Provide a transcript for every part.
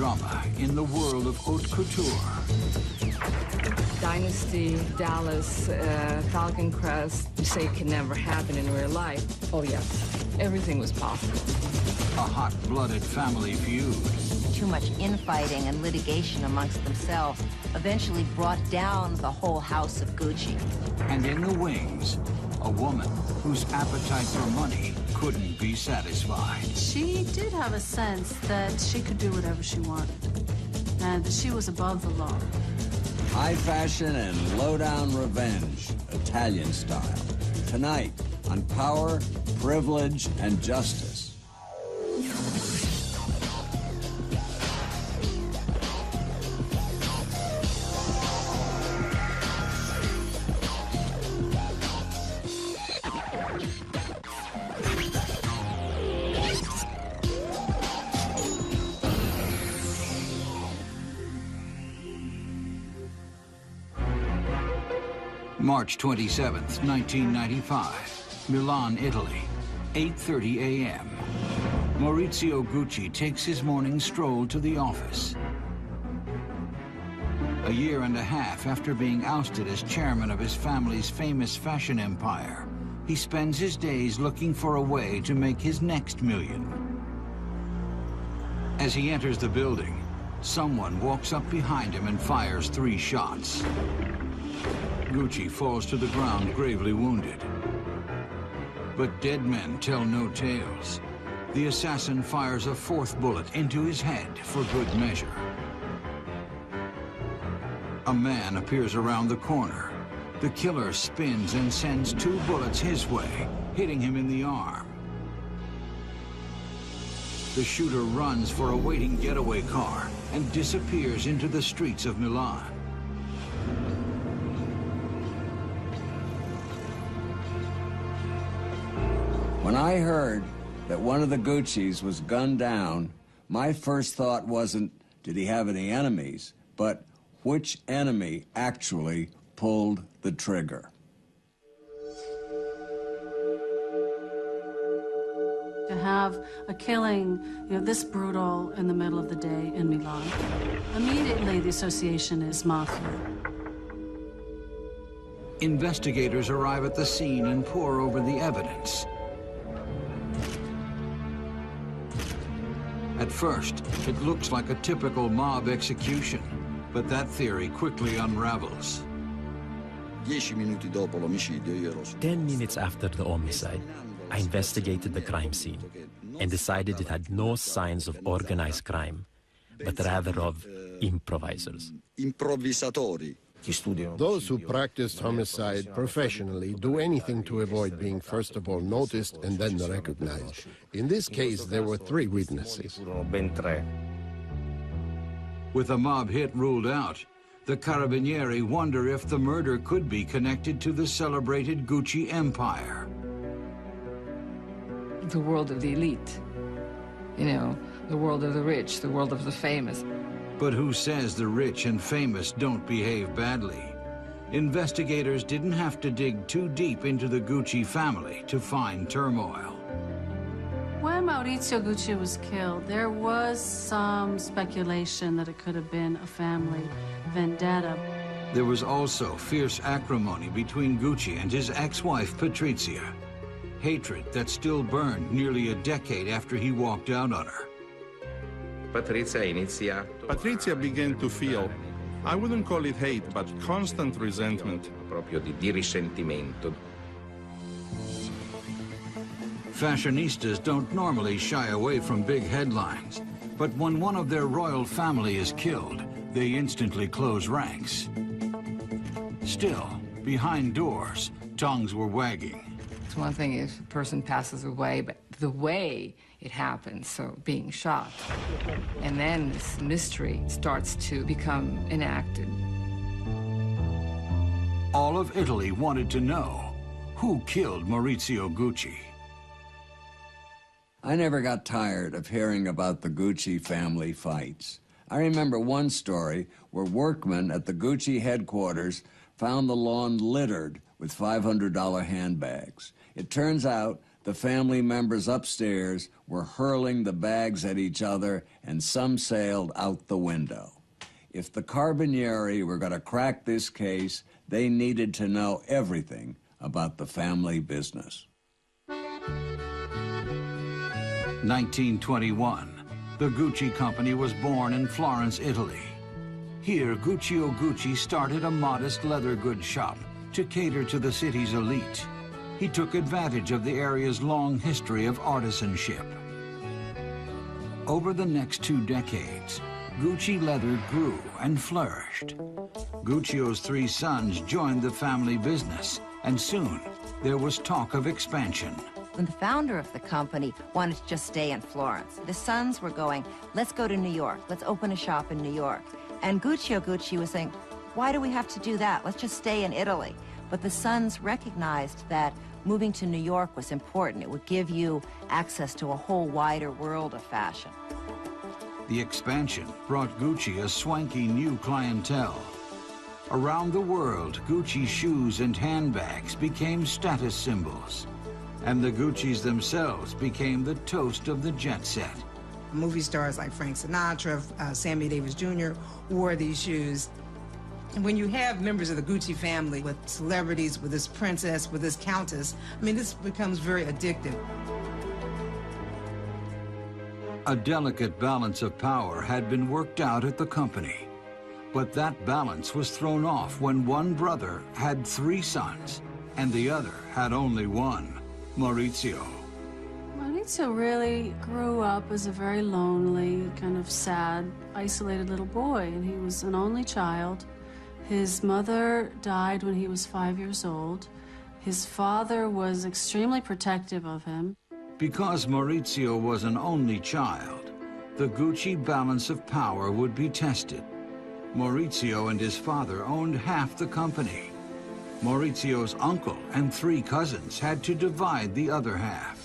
drama in the world of haute couture. Dynasty, Dallas, Falcon Crest, you say it can never happen in real life. Oh, yes, everything was possible. A hot-blooded family feud. Too much infighting and litigation amongst themselves eventually brought down the whole house of Gucci. And in the wings, a woman whose appetite for money couldn't be satisfied. She did have a sense that she could do whatever she wanted, and that she was above the law. High fashion and low-down revenge, Italian style. Tonight, on Power, Privilege, and Justice. March 27th, 1995, Milan, Italy, 8:30 a.m. Maurizio Gucci takes his morning stroll to the office. A year and a half after being ousted as chairman of his family's famous fashion empire, he spends his days looking for a way to make his next million. As he enters the building, someone walks up behind him and fires 3 shots. Gucci falls to the ground gravely wounded. But dead men tell no tales. The assassin fires a 4th bullet into his head for good measure. A man appears around the corner. The killer spins and sends 2 bullets his way, hitting him in the arm. The shooter runs for a waiting getaway car and disappears into the streets of Milan. When I heard that one of the Guccis was gunned down, my first thought wasn't, did he have any enemies, but which enemy actually pulled the trigger? To have a killing, this brutal in the middle of the day in Milan, immediately the association is mafia. Investigators arrive at the scene and pore over the evidence. At first, it looks like a typical mob execution, but that theory quickly unravels. 10 minutes after the homicide, I investigated the crime scene and decided it had no signs of organized crime, but rather of improvisers. Those who practiced homicide professionally do anything to avoid being first of all noticed and then recognized. In this case, there were 3 witnesses. With a mob hit ruled out, the Carabinieri wonder if the murder could be connected to the celebrated Gucci empire. The world of the elite, the world of the rich, the world of the famous. But who says the rich and famous don't behave badly? Investigators didn't have to dig too deep into the Gucci family to find turmoil. When Maurizio Gucci was killed, there was some speculation that it could have been a family vendetta. There was also fierce acrimony between Gucci and his ex-wife, Patrizia. Hatred that still burned nearly a decade after he walked out on her. Patrizia began to feel, I wouldn't call it hate, but constant resentment. Fashionistas don't normally shy away from big headlines, but when one of their royal family is killed, they instantly close ranks. Still, behind doors, tongues were wagging. It's one thing if a person passes away, but the way it happens, so being shot. And then this mystery starts to become enacted. All of Italy wanted to know who killed Maurizio Gucci. I never got tired of hearing about the Gucci family fights. I remember one story where workmen at the Gucci headquarters found the lawn littered with $500 handbags. It turns out the family members upstairs were hurling the bags at each other, and some sailed out the window. If the Carbonieri were going to crack this case, they needed to know everything about the family business. 1921, the Gucci Company was born in Florence, Italy. Here, Guccio Gucci started a modest leather goods shop to cater to the city's elite. He took advantage of the area's long history of artisanship. Over the next 2 decades, Gucci leather grew and flourished. Guccio's 3 sons joined the family business, and soon there was talk of expansion. When the founder of the company wanted to just stay in Florence, the sons were going, let's go to New York, let's open a shop in New York. And Guccio Gucci was saying, why do we have to do that? Let's just stay in Italy. But the sons recognized that moving to New York was important. It would give you access to a whole wider world of fashion. The expansion brought Gucci a swanky new clientele. Around the world, Gucci shoes and handbags became status symbols, and the Guccis themselves became the toast of the jet set. Movie stars like Frank Sinatra, Sammy Davis Jr. wore these shoes. And when you have members of the Gucci family with celebrities, with this princess, with this countess, I mean, this becomes very addictive. A delicate balance of power had been worked out at the company. But that balance was thrown off when one brother had 3 sons and the other had only one, Maurizio. Maurizio really grew up as a very lonely, kind of sad, isolated little boy, and he was an only child. His mother died when he was 5 years old. His father was extremely protective of him. Because Maurizio was an only child, the Gucci balance of power would be tested. Maurizio and his father owned half the company. Maurizio's uncle and 3 cousins had to divide the other half.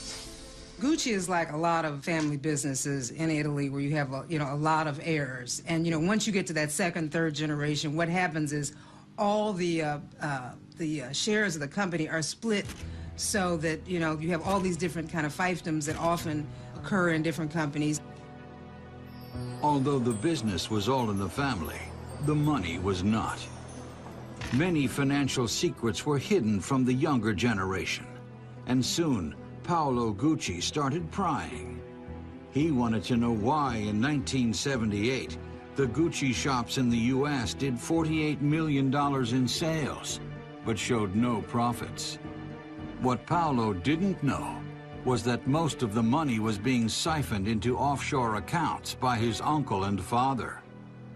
Gucci is like a lot of family businesses in Italy where you have, a lot of heirs. And, once you get to that 2nd, 3rd generation, what happens is all the shares of the company are split so that, you have all these different kind of fiefdoms that often occur in different companies. Although the business was all in the family, the money was not. Many financial secrets were hidden from the younger generation, and soon Paolo Gucci started prying. He wanted to know why in 1978 the Gucci shops in the U.S. did $48 million in sales, but showed no profits. What Paolo didn't know was that most of the money was being siphoned into offshore accounts by his uncle and father.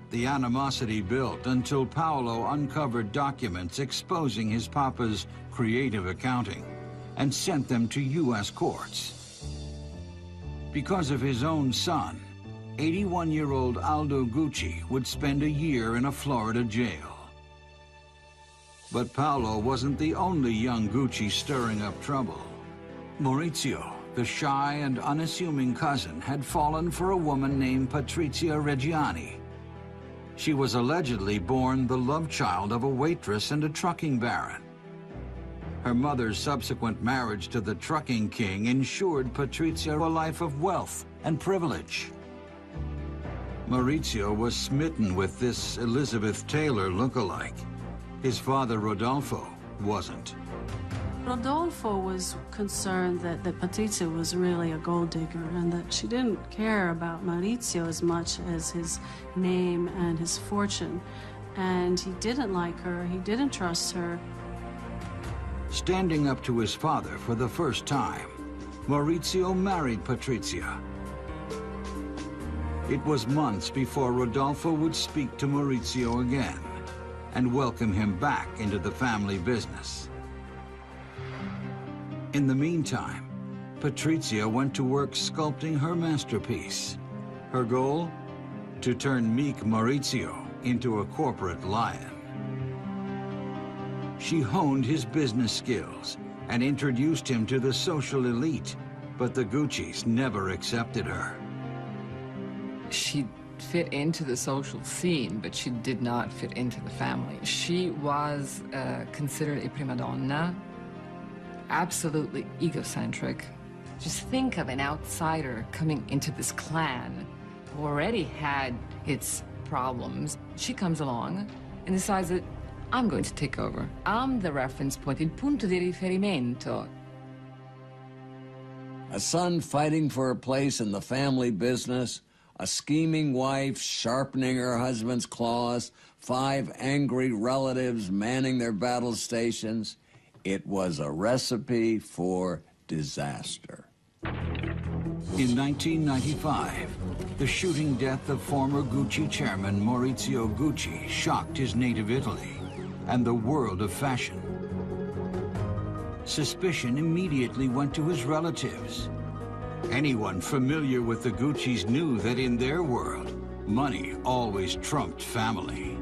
The animosity built until Paolo uncovered documents exposing his papa's creative accounting and sent them to U.S. courts. Because of his own son, 81-year-old Aldo Gucci would spend a year in a Florida jail. But Paolo wasn't the only young Gucci stirring up trouble. Maurizio, the shy and unassuming cousin, had fallen for a woman named Patrizia Reggiani. She was allegedly born the love child of a waitress and a trucking baron. Her mother's subsequent marriage to the trucking king ensured Patrizia a life of wealth and privilege. Maurizio was smitten with this Elizabeth Taylor look-alike. His father, Rodolfo, wasn't. Rodolfo was concerned that Patrizia was really a gold digger and that she didn't care about Maurizio as much as his name and his fortune. And he didn't like her, he didn't trust her. Standing up to his father for the first time, Maurizio married Patrizia. It was months before Rodolfo would speak to Maurizio again and welcome him back into the family business. In the meantime, Patrizia went to work sculpting her masterpiece. Her goal? To turn meek Maurizio into a corporate lion. She honed his business skills and introduced him to the social elite, but the Guccis never accepted her. She fit into the social scene, but she did not fit into the family. She was considered a prima donna, absolutely egocentric, Just think of an outsider coming into this clan who already had its problems. She comes along and decides that I'm going to take over. I'm the reference point, il punto di riferimento. A son fighting for a place in the family business, a scheming wife sharpening her husband's claws, 5 angry relatives manning their battle stations. It was a recipe for disaster. In 1995, the shooting death of former Gucci chairman Maurizio Gucci shocked his native Italy and the world of fashion. Suspicion immediately went to his relatives. Anyone familiar with the Guccis knew that in their world, money always trumped family.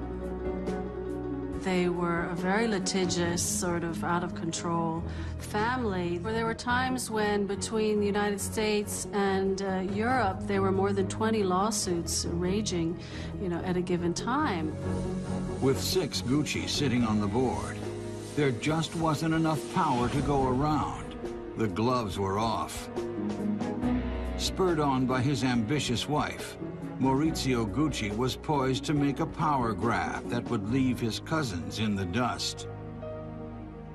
They were a very litigious, sort of out of control family, where there were times when between the United States and Europe, there were more than 20 lawsuits raging, at a given time. With 6 Gucci sitting on the board, there just wasn't enough power to go around. The gloves were off. Spurred on by his ambitious wife, Maurizio Gucci was poised to make a power grab that would leave his cousins in the dust.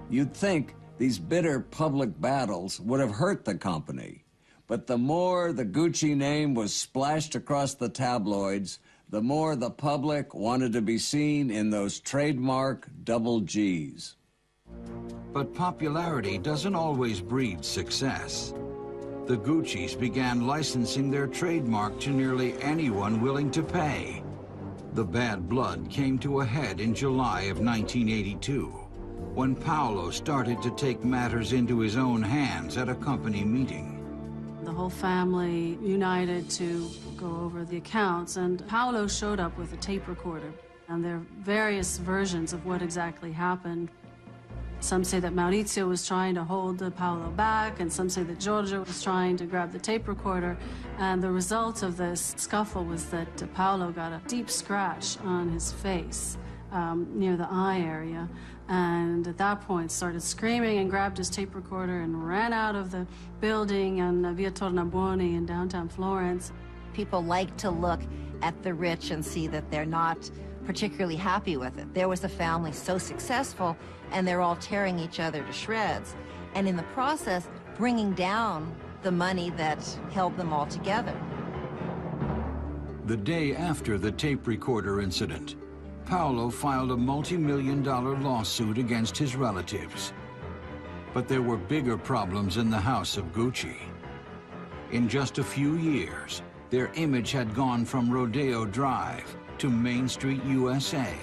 You'd think these bitter public battles would have hurt the company, but the more the Gucci name was splashed across the tabloids, the more the public wanted to be seen in those trademark double Gs. But popularity doesn't always breed success. The Guccis began licensing their trademark to nearly anyone willing to pay. The bad blood came to a head in July of 1982, when Paolo started to take matters into his own hands at a company meeting. The whole family united to go over the accounts, and Paolo showed up with a tape recorder, and there are various versions of what exactly happened. Some say that Maurizio was trying to hold Paolo back, and some say that Giorgio was trying to grab the tape recorder. And the result of this scuffle was that Paolo got a deep scratch on his face near the eye area. And at that point started screaming and grabbed his tape recorder and ran out of the building on Via Tornabuoni in downtown Florence. People like to look at the rich and see that they're not particularly happy with it. There was a family so successful, and they're all tearing each other to shreds, and in the process, bringing down the money that held them all together. The day after the tape recorder incident, Paolo filed a multi-million-dollar lawsuit against his relatives. But there were bigger problems in the house of Gucci. In just a few years, their image had gone from Rodeo Drive to Main Street, USA.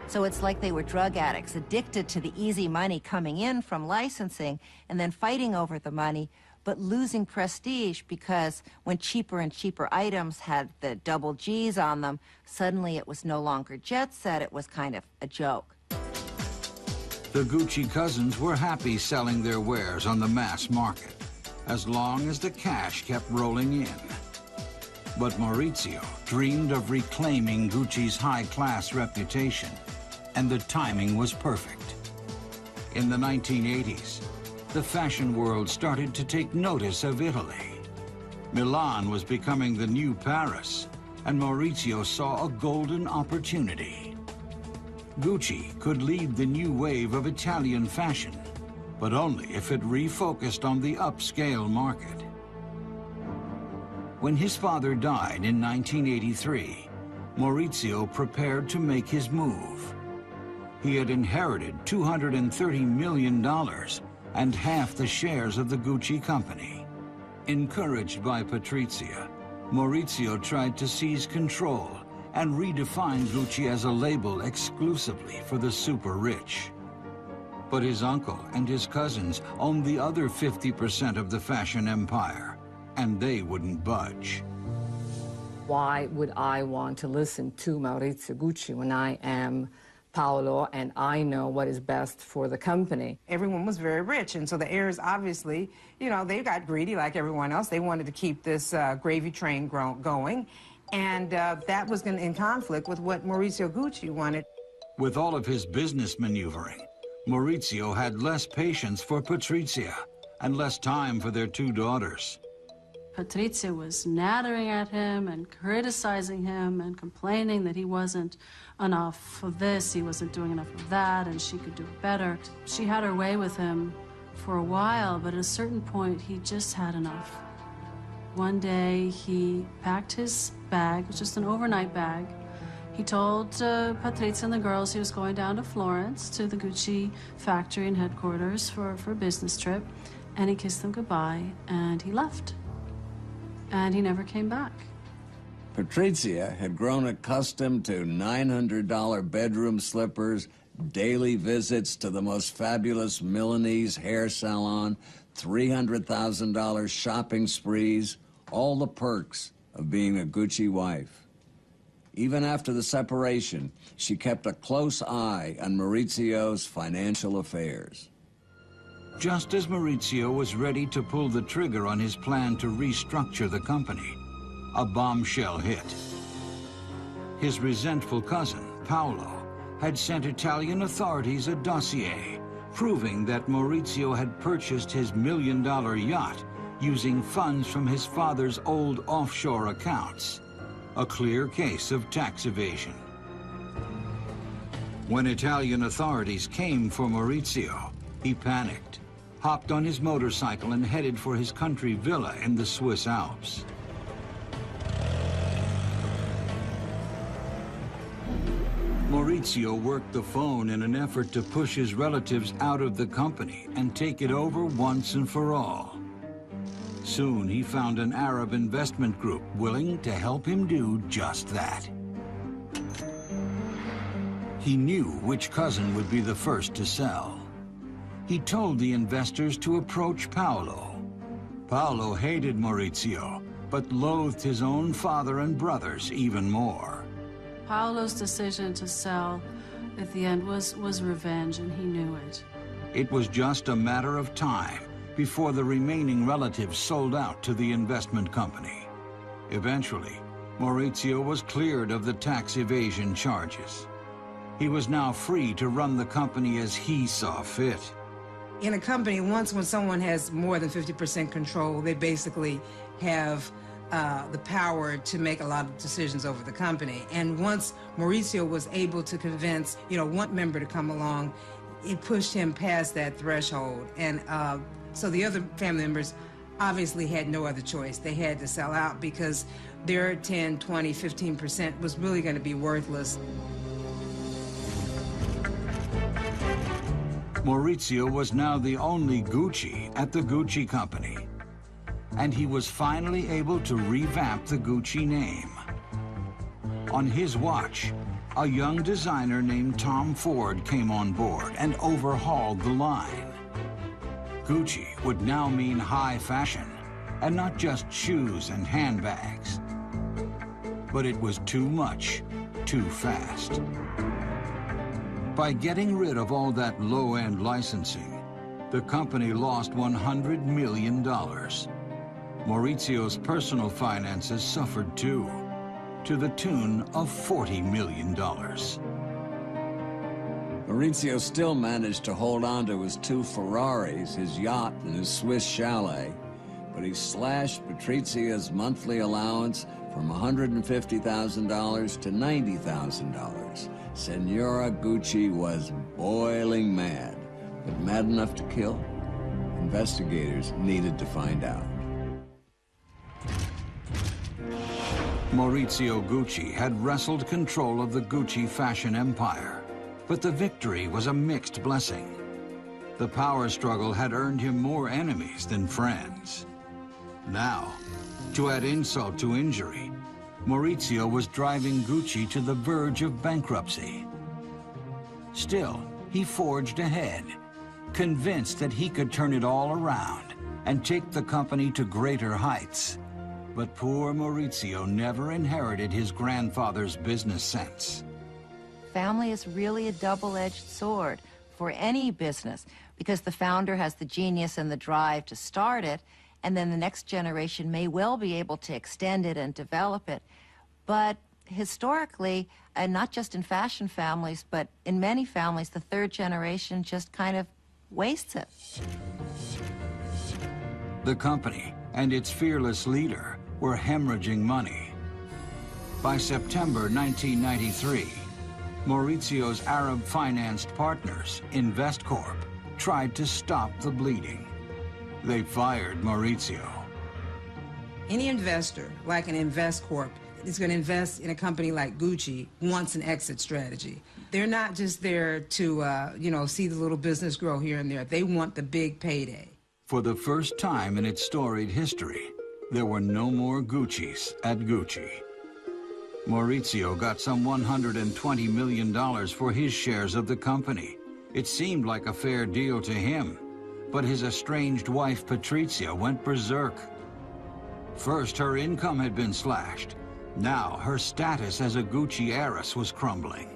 So it's like they were drug addicts, addicted to the easy money coming in from licensing and then fighting over the money, but losing prestige because when cheaper and cheaper items had the double Gs on them, suddenly it was no longer jet set, it was kind of a joke. The Gucci cousins were happy selling their wares on the mass market, as long as the cash kept rolling in. But Maurizio dreamed of reclaiming Gucci's high-class reputation, and the timing was perfect. In the 1980s, the fashion world started to take notice of Italy. Milan was becoming the new Paris, and Maurizio saw a golden opportunity. Gucci could lead the new wave of Italian fashion, but only if it refocused on the upscale market. When his father died in 1983, Maurizio prepared to make his move. He had inherited $230 million and half the shares of the Gucci company. Encouraged by Patrizia, Maurizio tried to seize control and redefine Gucci as a label exclusively for the super rich. But his uncle and his cousins owned the other 50% of the fashion empire, and they wouldn't budge. Why would I want to listen to Maurizio Gucci when I am Paolo and I know what is best for the company? Everyone was very rich, and so the heirs obviously, they got greedy like everyone else. They wanted to keep this gravy train going, and that was in conflict with what Maurizio Gucci wanted. With all of his business maneuvering, Maurizio had less patience for Patrizia, and less time for their two daughters. Patrizia was nattering at him and criticizing him and complaining that he wasn't enough of this, he wasn't doing enough of that, and she could do it better. She had her way with him for a while, but at a certain point, he just had enough. One day, he packed his bag, it was just an overnight bag. He told Patrizia and the girls he was going down to Florence, to the Gucci factory and headquarters for a business trip, and he kissed them goodbye, and he left. And he never came back. Patrizia had grown accustomed to $900 bedroom slippers, daily visits to the most fabulous Milanese hair salon, $300,000 shopping sprees, all the perks of being a Gucci wife. Even after the separation, she kept a close eye on Maurizio's financial affairs. Just as Maurizio was ready to pull the trigger on his plan to restructure the company, a bombshell hit. His resentful cousin, Paolo, had sent Italian authorities a dossier proving that Maurizio had purchased his $1 million yacht using funds from his father's old offshore accounts. A clear case of tax evasion. When Italian authorities came for Maurizio, he panicked, hopped on his motorcycle and headed for his country villa in the Swiss Alps. Maurizio worked the phone in an effort to push his relatives out of the company and take it over once and for all. Soon he found an Arab investment group willing to help him do just that. He knew which cousin would be the first to sell. He told the investors to approach Paolo. Paolo hated Maurizio, but loathed his own father and brothers even more. Paolo's decision to sell at the end was revenge, and he knew it. It was just a matter of time before the remaining relatives sold out to the investment company. Eventually, Maurizio was cleared of the tax evasion charges. He was now free to run the company as he saw fit. In a company, when someone has more than 50% control, they basically have the power to make a lot of decisions over the company. And once Maurizio was able to convince, one member to come along, it pushed him past that threshold. And so the other family members obviously had no other choice. They had to sell out because their 10, 20, 15% was really going to be worthless. Maurizio was now the only Gucci at the Gucci company, and he was finally able to revamp the Gucci name. On his watch, a young designer named Tom Ford came on board and overhauled the line. Gucci would now mean high fashion, and not just shoes and handbags. But it was too much, too fast. By getting rid of all that low-end licensing, the company lost $100 million. Maurizio's personal finances suffered too, to the tune of $40 million. Maurizio still managed to hold on to his two Ferraris, his yacht, and his Swiss chalet, but he slashed Patrizia's monthly allowance from $150,000 to $90,000. Senora Gucci was boiling mad, but mad enough to kill? Investigators needed to find out. Maurizio Gucci had wrestled control of the Gucci fashion empire, but the victory was a mixed blessing. The power struggle had earned him more enemies than friends. Now, to add insult to injury, Maurizio was driving Gucci to the verge of bankruptcy. Still, he forged ahead, convinced that he could turn it all around and take the company to greater heights. But poor Maurizio never inherited his grandfather's business sense. Family is really a double-edged sword for any business because the founder has the genius and the drive to start it, and then the next generation may well be able to extend it and develop it. But historically, and not just in fashion families, but in many families, the third generation just kind of wastes it. The company and its fearless leader were hemorrhaging money. By September 1993, Maurizio's Arab-financed partners, Investcorp, tried to stop the bleeding. They fired Maurizio. Any investor, like an Investcorp, is going to invest in a company like Gucci, wants an exit strategy. They're not just there to, see the little business grow here and there. They want the big payday. For the first time in its storied history, there were no more Guccis at Gucci. Maurizio got some $120 million for his shares of the company. It seemed like a fair deal to him, but his estranged wife, Patrizia, went berserk. First, her income had been slashed. Now, her status as a Gucci heiress was crumbling.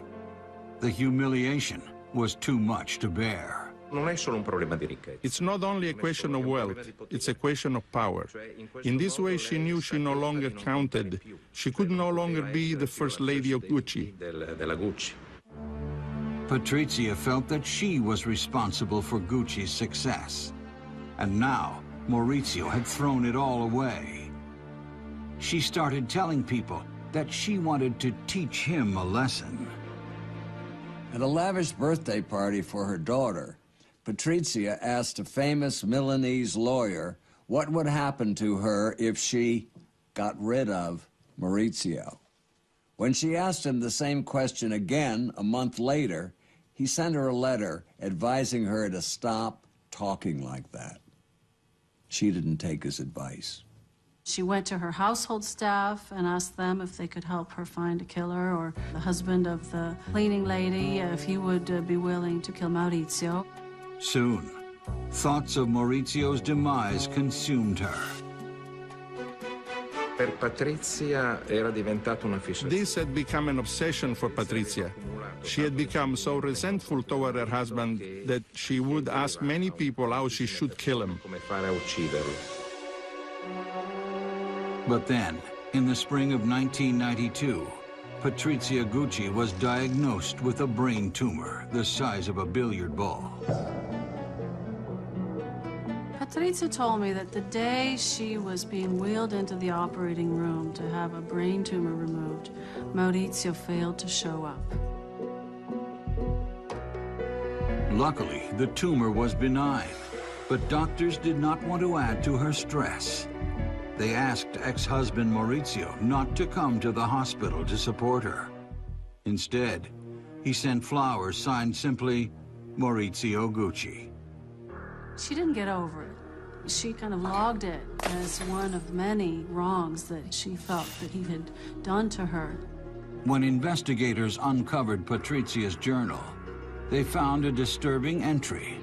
The humiliation was too much to bear. It's not only a question of wealth, it's a question of power. In this way, she knew she no longer counted. She could no longer be the first lady of Gucci. Patrizia felt that she was responsible for Gucci's success. And now, Maurizio had thrown it all away. She started telling people that she wanted to teach him a lesson. At a lavish birthday party for her daughter, Patrizia asked a famous Milanese lawyer what would happen to her if she got rid of Maurizio. When she asked him the same question again a month later, he sent her a letter advising her to stop talking like that. She didn't take his advice. She went to her household staff and asked them if they could help her find a killer, or the husband of the cleaning lady, if he would be willing to kill Maurizio. Soon, thoughts of Maurizio's demise consumed her. This had become an obsession for Patrizia. She had become so resentful toward her husband that she would ask many people how she should kill him. But then, in the spring of 1992, Patrizia Gucci was diagnosed with a brain tumor the size of a billiard ball. Patrizia told me that the day she was being wheeled into the operating room to have a brain tumor removed, Maurizio failed to show up. Luckily, the tumor was benign, but doctors did not want to add to her stress. They asked ex-husband Maurizio not to come to the hospital to support her. Instead, he sent flowers signed simply, Maurizio Gucci. She didn't get over it. She kind of logged it as one of many wrongs that she felt that he had done to her. When investigators uncovered Patrizia's journal, they found a disturbing entry.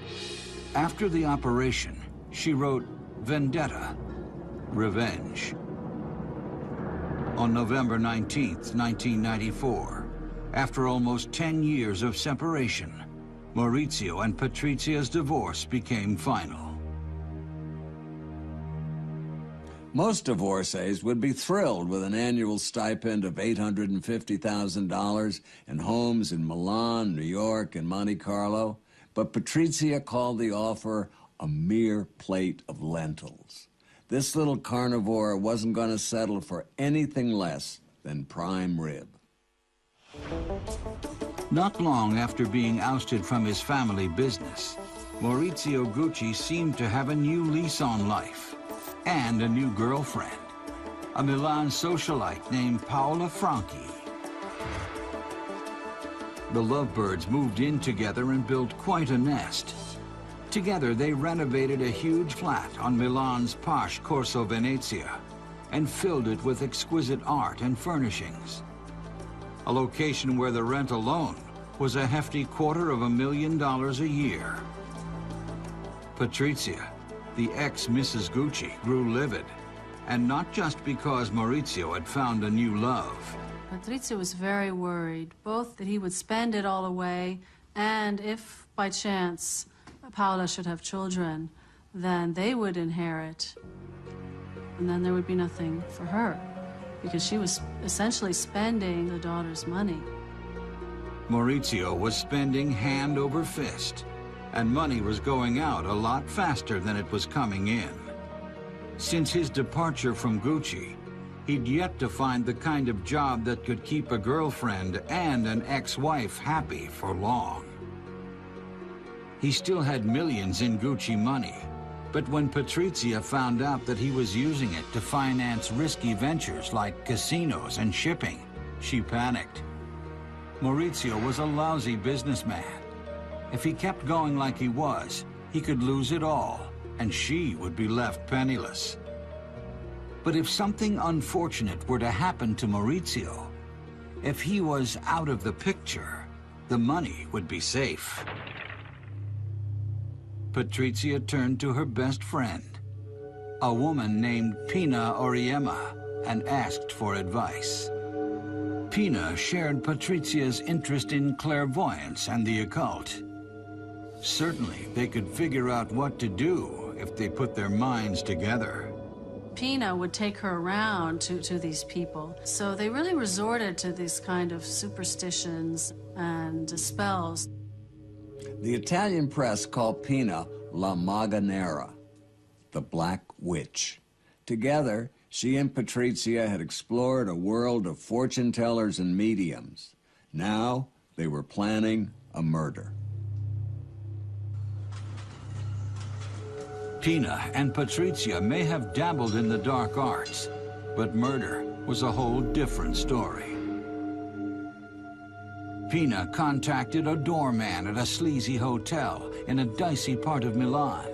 After the operation, she wrote vendetta, revenge. On November 19th, 1994, after almost 10 years of separation, Maurizio and Patrizia's divorce became final. Most divorcees would be thrilled with an annual stipend of $850,000 and homes in Milan, New York, and Monte Carlo, but Patrizia called the offer a mere plate of lentils. This little carnivore wasn't going to settle for anything less than prime rib. Not long after being ousted from his family business, Maurizio Gucci seemed to have a new lease on life and a new girlfriend, a Milan socialite named Paola Franchi. The lovebirds moved in together and built quite a nest. Together, they renovated a huge flat on Milan's posh Corso Venezia and filled it with exquisite art and furnishings. A location where the rent alone was a hefty $250,000 a year. Patrizia, the ex-Mrs. Gucci, grew livid, and not just because Maurizio had found a new love. Patrizia was very worried, both that he would spend it all away, and if, by chance, Paola should have children, then they would inherit, and then there would be nothing for her, because she was essentially spending the daughter's money. Maurizio was spending hand over fist, and money was going out a lot faster than it was coming in. Since his departure from Gucci, he'd yet to find the kind of job that could keep a girlfriend and an ex-wife happy for long. He still had millions in Gucci money, but when Patrizia found out that he was using it to finance risky ventures like casinos and shipping, she panicked. Maurizio was a lousy businessman. If he kept going like he was, he could lose it all, and she would be left penniless. But if something unfortunate were to happen to Maurizio, if he was out of the picture, the money would be safe. Patrizia turned to her best friend, a woman named Pina Auriemma, and asked for advice. Pina shared Patrizia's interest in clairvoyance and the occult. Certainly, they could figure out what to do if they put their minds together. Pina would take her around to these people. So they really resorted to these kind of superstitions and spells. The Italian press called Pina La Maga Nera, the Black Witch. Together, she and Patrizia had explored a world of fortune tellers and mediums. Now, they were planning a murder. Pina and Patrizia may have dabbled in the dark arts, but murder was a whole different story. Pina contacted a doorman at a sleazy hotel in a dicey part of Milan.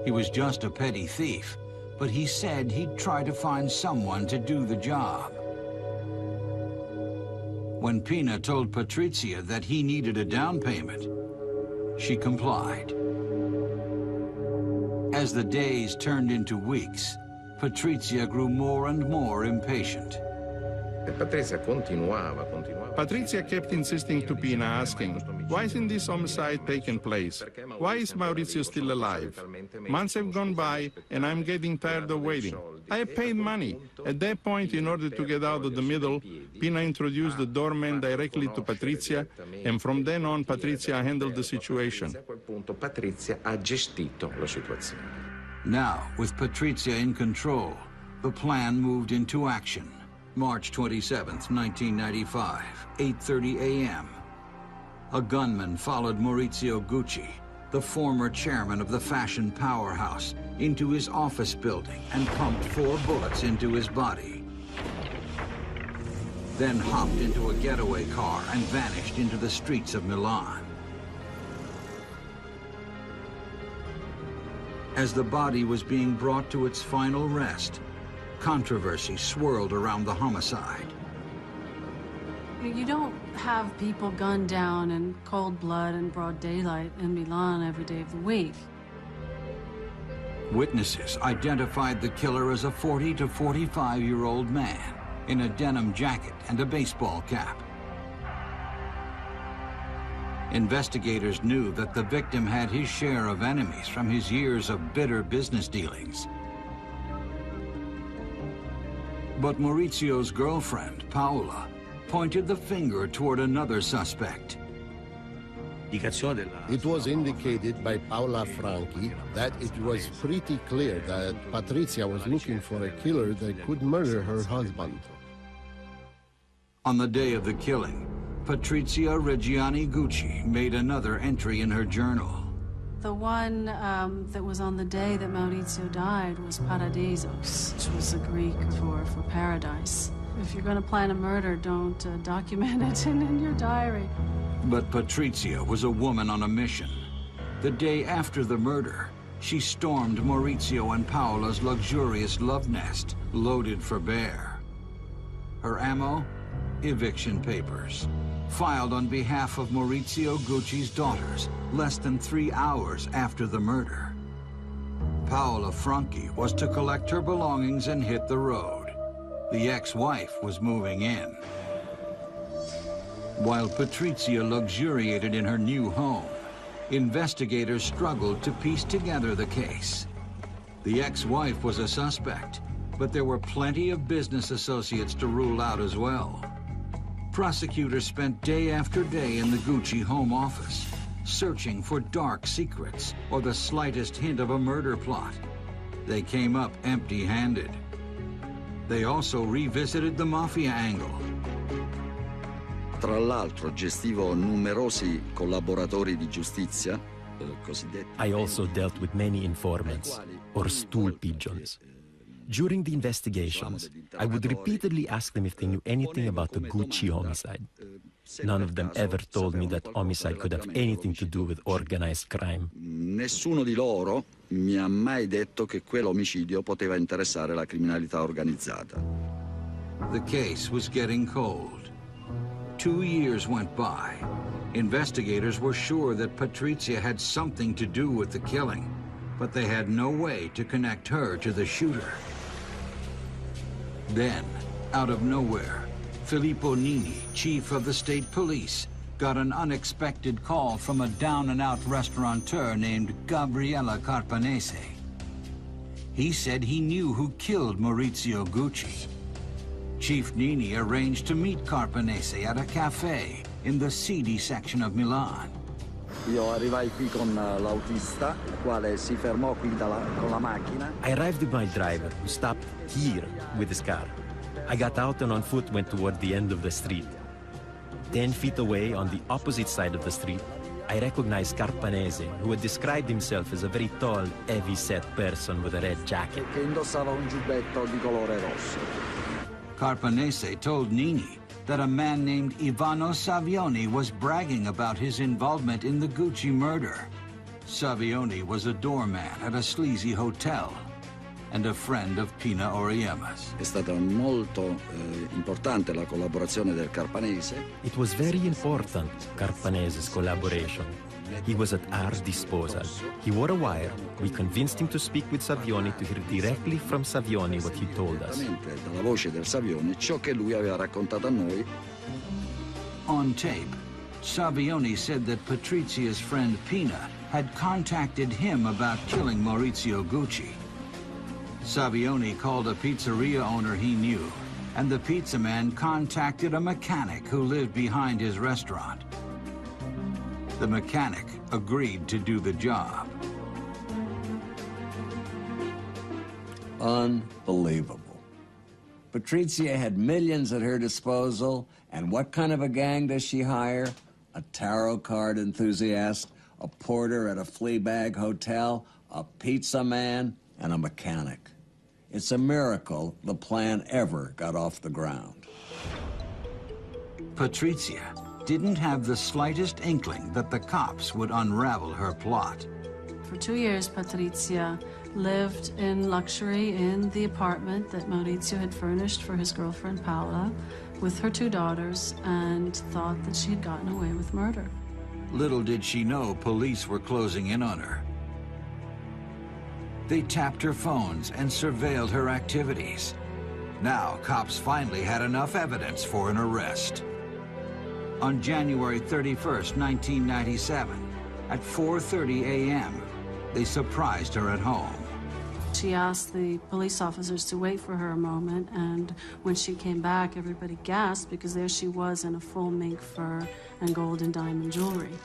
He was just a petty thief, but he said he'd try to find someone to do the job. When Pina told Patrizia that he needed a down payment, she complied. As the days turned into weeks, Patrizia grew more and more impatient. Patrizia kept insisting to Pina, asking, why isn't this homicide taking place? Why is Maurizio still alive? Months have gone by, and I'm getting tired of waiting. I have paid money. At that point, in order to get out of the middle, Pina introduced the doorman directly to Patrizia, and from then on, Patrizia handled the situation. Now, with Patrizia in control, the plan moved into action. March 27th, 1995, 8:30 a.m. A gunman followed Maurizio Gucci, the former chairman of the fashion powerhouse, into his office building and pumped 4 bullets into his body. Then hopped into a getaway car and vanished into the streets of Milan. As the body was being brought to its final rest, controversy swirled around the homicide. You don't have people gunned down in cold blood and broad daylight in Milan every day of the week. Witnesses identified the killer as a 40 to 45-year-old man in a denim jacket and a baseball cap. Investigators knew that the victim had his share of enemies from his years of bitter business dealings. But Maurizio's girlfriend, Paola, pointed the finger toward another suspect. It was indicated by Paola Franchi that it was pretty clear that Patrizia was looking for a killer that could murder her husband. On the day of the killing, Patrizia Reggiani Gucci made another entry in her journal. The one that was on the day that Maurizio died was Paradisos, which was a Greek for paradise. If you're going to plan a murder, don't document it in your diary. But Patrizia was a woman on a mission. The day after the murder, she stormed Maurizio and Paola's luxurious love nest, loaded for bear. Her ammo? Eviction papers, filed on behalf of Maurizio Gucci's daughters less than 3 hours after the murder. Paola Franchi was to collect her belongings and hit the road. The ex-wife was moving in. While Patrizia luxuriated in her new home, investigators struggled to piece together the case. The ex-wife was a suspect, but there were plenty of business associates to rule out as well. Prosecutors spent day after day in the Gucci home office, searching for dark secrets or the slightest hint of a murder plot. They came up empty-handed. They also revisited the mafia angle. Tra l'altro gestivo numerosi collaboratori di giustizia, cosiddetti. I also dealt with many informants, or stool pigeons. During the investigations, I would repeatedly ask them if they knew anything about the Gucci homicide. None of them ever told me that homicide could have anything to do with organized crime. Nessuno di loro mi ha mai detto che quell'omicidio poteva interessare la criminalità organizzata. The case was getting cold. 2 years went by. Investigators were sure that Patrizia had something to do with the killing, but they had no way to connect her to the shooter. Then, out of nowhere, Filippo Nini, chief of the state police, got an unexpected call from a down-and-out restaurateur named Gabriella Carpanese. He said he knew who killed Maurizio Gucci. Chief Nini arranged to meet Carpanese at a cafe in the seedy section of Milan. Io arrivai qui con l'autista, il quale si fermò qui con la macchina. I arrived with my driver, who stopped here with his car. I got out and on foot went toward the end of the street. 10 feet away, on the opposite side of the street, I recognized Carpanese, who had described himself as a very tall, heavy-set person with a red jacket. Che indossava un giubbetto di colore rosso. Carpanese told Nini that a man named Ivano Savioni was bragging about his involvement in the Gucci murder. Savioni was a doorman at a sleazy hotel and a friend of Pina Oriema's. È stata molto importante la collaborazione del Carpanese. It was very important, Carpanese's collaboration. He was at our disposal. He wore a wire. We convinced him to speak with Savioni to hear directly from Savioni what he told us. Dalla voce del Savioni ciò che lui aveva raccontato a noi. On tape, Savioni said that Patrizia's friend Pina had contacted him about killing Maurizio Gucci. Savioni called a pizzeria owner he knew, and the pizza man contacted a mechanic who lived behind his restaurant. The mechanic agreed to do the job. Unbelievable. Patrizia had millions at her disposal, and what kind of a gang does she hire? A tarot card enthusiast, a porter at a flea-bag hotel, a pizza man, and a mechanic. It's a miracle the plan ever got off the ground. Patrizia didn't have the slightest inkling that the cops would unravel her plot. For 2 years, Patrizia lived in luxury in the apartment that Maurizio had furnished for his girlfriend Paola with her 2 daughters, and thought that she had gotten away with murder. Little did she know police were closing in on her. They tapped her phones and surveilled her activities. Now, cops finally had enough evidence for an arrest. On January 31st, 1997, at 4:30 a.m., they surprised her at home. She asked the police officers to wait for her a moment, and when she came back, everybody gasped because there she was in a full mink fur and gold and diamond jewelry.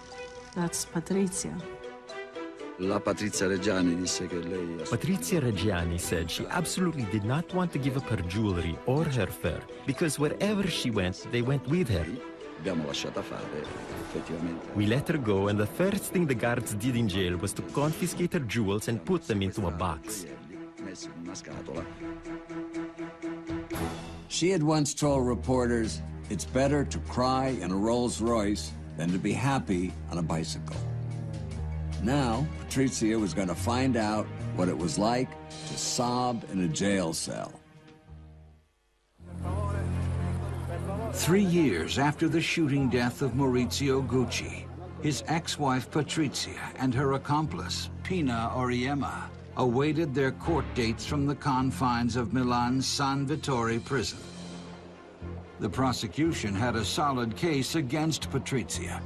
That's Patrizia. La Patrizia Reggiani disse che lei... Patrizia Reggiani said she absolutely did not want to give up her jewelry or her fur, because wherever she went, they went with her. Abbiamo lasciata fare, effettivamente. We let her go, and the first thing the guards did in jail was to confiscate her jewels and put them into a box. Messi in una scatola. She had once told reporters, it's better to cry in a Rolls Royce than to be happy on a bicycle. Now, Patrizia was going to find out what it was like to sob in a jail cell. 3 years after the shooting death of Maurizio Gucci, his ex-wife Patrizia and her accomplice, Pina Oriema, awaited their court dates from the confines of Milan's San Vittore prison. The prosecution had a solid case against Patrizia,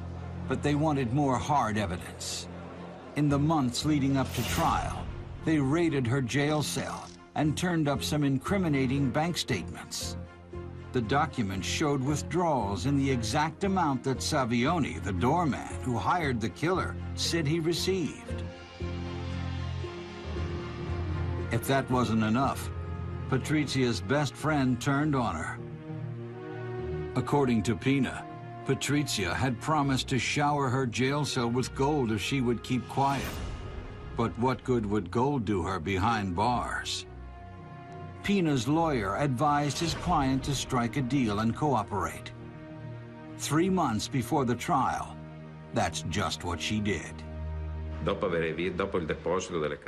but they wanted more hard evidence. In the months leading up to trial, they raided her jail cell and turned up some incriminating bank statements. The documents showed withdrawals in the exact amount that Savioni, the doorman who hired the killer, said he received. If that wasn't enough, Patrizia's best friend turned on her. According to Pina, Patrizia had promised to shower her jail cell with gold if she would keep quiet. But what good would gold do her behind bars? Pina's lawyer advised his client to strike a deal and cooperate. 3 months before the trial, that's just what she did.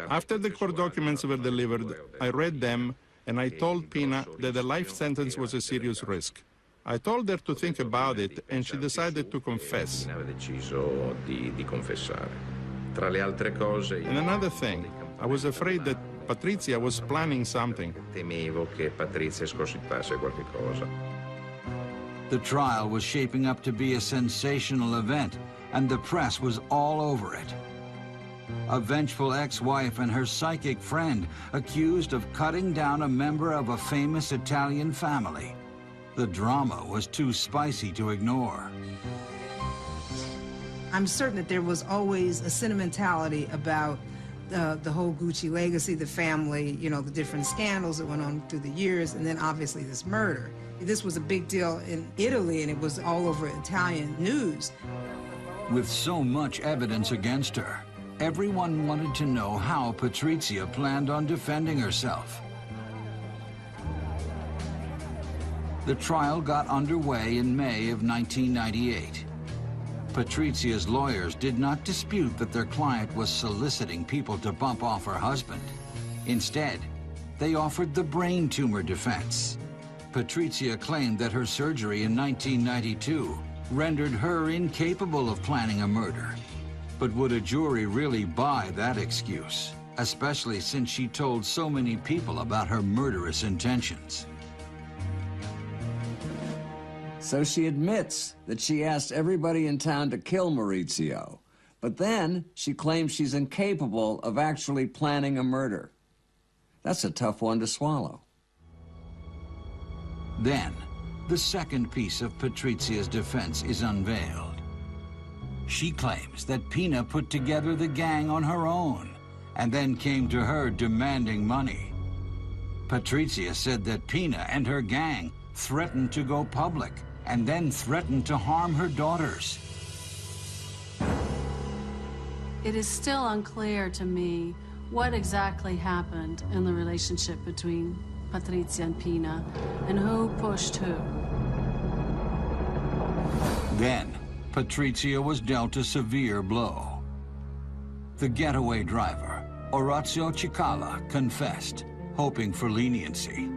After the court documents were delivered, I read them and I told Pina that a life sentence was a serious risk. I told her to think about it and she decided to confess. And another thing, I was afraid that Patrizia was planning something. The trial was shaping up to be a sensational event, and the press was all over it. A vengeful ex-wife and her psychic friend accused of cutting down a member of a famous Italian family. The drama was too spicy to ignore. I'm certain that there was always a sentimentality about the whole Gucci legacy, the family, you know, the different scandals that went on through the years, and then obviously this murder. This was a big deal in Italy, and it was all over Italian news. With so much evidence against her, everyone wanted to know how Patrizia planned on defending herself. The trial got underway in May of 1998. Patrizia's lawyers did not dispute that their client was soliciting people to bump off her husband. Instead, they offered the brain tumor defense. Patrizia claimed that her surgery in 1992 rendered her incapable of planning a murder. But would a jury really buy that excuse, especially since she told so many people about her murderous intentions? So she admits that she asked everybody in town to kill Maurizio, but then she claims she's incapable of actually planning a murder. That's a tough one to swallow. Then, the second piece of Patrizia's defense is unveiled. She claims that Pina put together the gang on her own and then came to her demanding money. Patrizia said that Pina and her gang threatened to go public and then threatened to harm her daughters. It is still unclear to me what exactly happened in the relationship between Patrizia and Pina, and who pushed who. Then, Patrizia was dealt a severe blow. The getaway driver, Maurizio Cicala, confessed, hoping for leniency.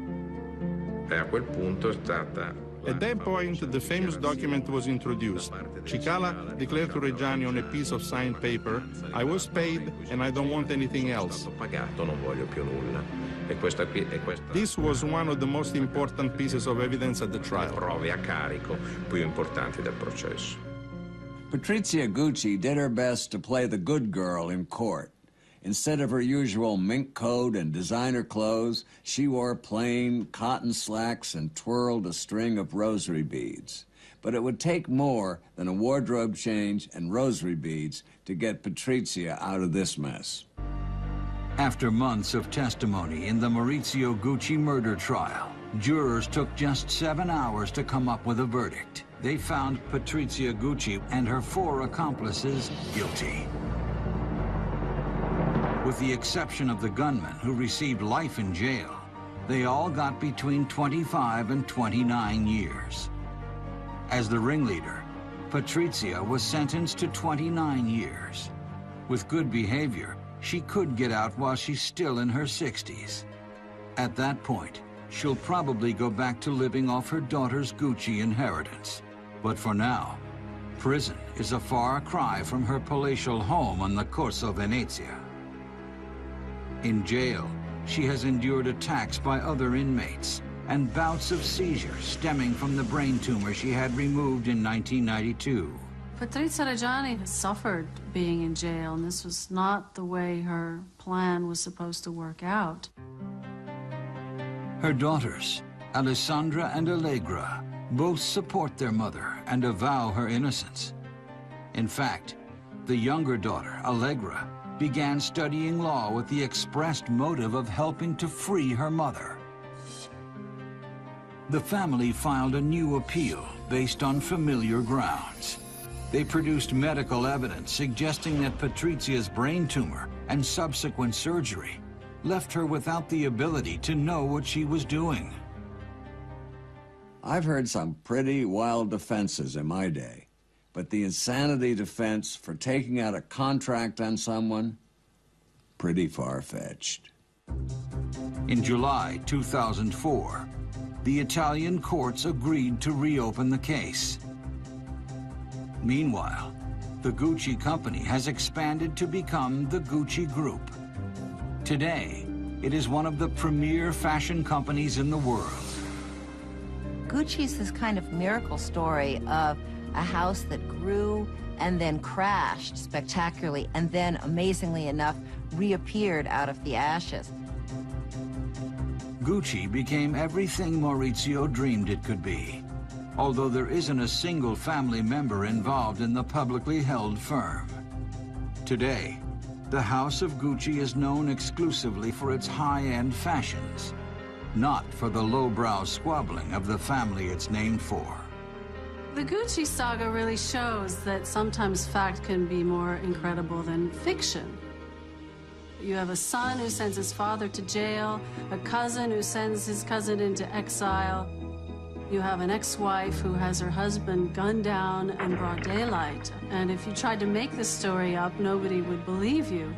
At that point, the famous document was introduced. Cicala declared to Reggiani on a piece of signed paper, "I was paid and I don't want anything else." This was one of the most important pieces of evidence at the trial. Patrizia Gucci did her best to play the good girl in court. Instead of her usual mink coat and designer clothes, she wore plain cotton slacks and twirled a string of rosary beads. But it would take more than a wardrobe change and rosary beads to get Patrizia out of this mess. After months of testimony in the Maurizio Gucci murder trial, jurors took just 7 hours to come up with a verdict. They found Patrizia Gucci and her 4 accomplices guilty. With the exception of the gunman, who received life in jail, they all got between 25 and 29 years. As the ringleader, Patrizia was sentenced to 29 years. With good behavior, she could get out while she's still in her 60s. At that point, she'll probably go back to living off her daughter's Gucci inheritance. But for now, prison is a far cry from her palatial home on the Corso Venezia. In jail, she has endured attacks by other inmates and bouts of seizures stemming from the brain tumor she had removed in 1992. Patrizia Reggiani has suffered being in jail, and this was not the way her plan was supposed to work out. Her daughters, Alessandra and Allegra, both support their mother and avow her innocence. In fact, the younger daughter, Allegra, began studying law with the expressed motive of helping to free her mother. The family filed a new appeal based on familiar grounds. They produced medical evidence suggesting that Patrizia's brain tumor and subsequent surgery left her without the ability to know what she was doing. I've heard some pretty wild defenses in my day, but the insanity defense for taking out a contract on someone, pretty far-fetched. In July 2004, the Italian courts agreed to reopen the case. Meanwhile, the Gucci company has expanded to become the Gucci Group. Today, it is one of the premier fashion companies in the world. Gucci's this kind of miracle story of a house that grew and then crashed spectacularly and then, amazingly enough, reappeared out of the ashes. Gucci became everything Maurizio dreamed it could be, although there isn't a single family member involved in the publicly held firm. Today, the House of Gucci is known exclusively for its high-end fashions, not for the lowbrow squabbling of the family it's named for. The Gucci saga really shows that sometimes fact can be more incredible than fiction. You have a son who sends his father to jail, a cousin who sends his cousin into exile. You have an ex-wife who has her husband gunned down in broad daylight. And if you tried to make this story up, nobody would believe you.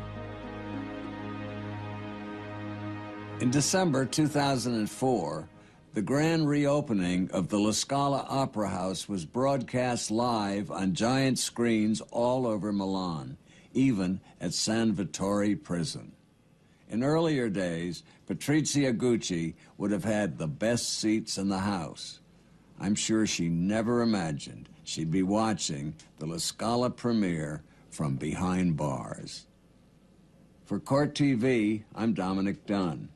In December 2004, the grand reopening of the La Scala Opera House was broadcast live on giant screens all over Milan, even at San Vittore prison. In earlier days, Patrizia Gucci would have had the best seats in the house. I'm sure she never imagined she'd be watching the La Scala premiere from behind bars. For Court TV, I'm Dominic Dunn.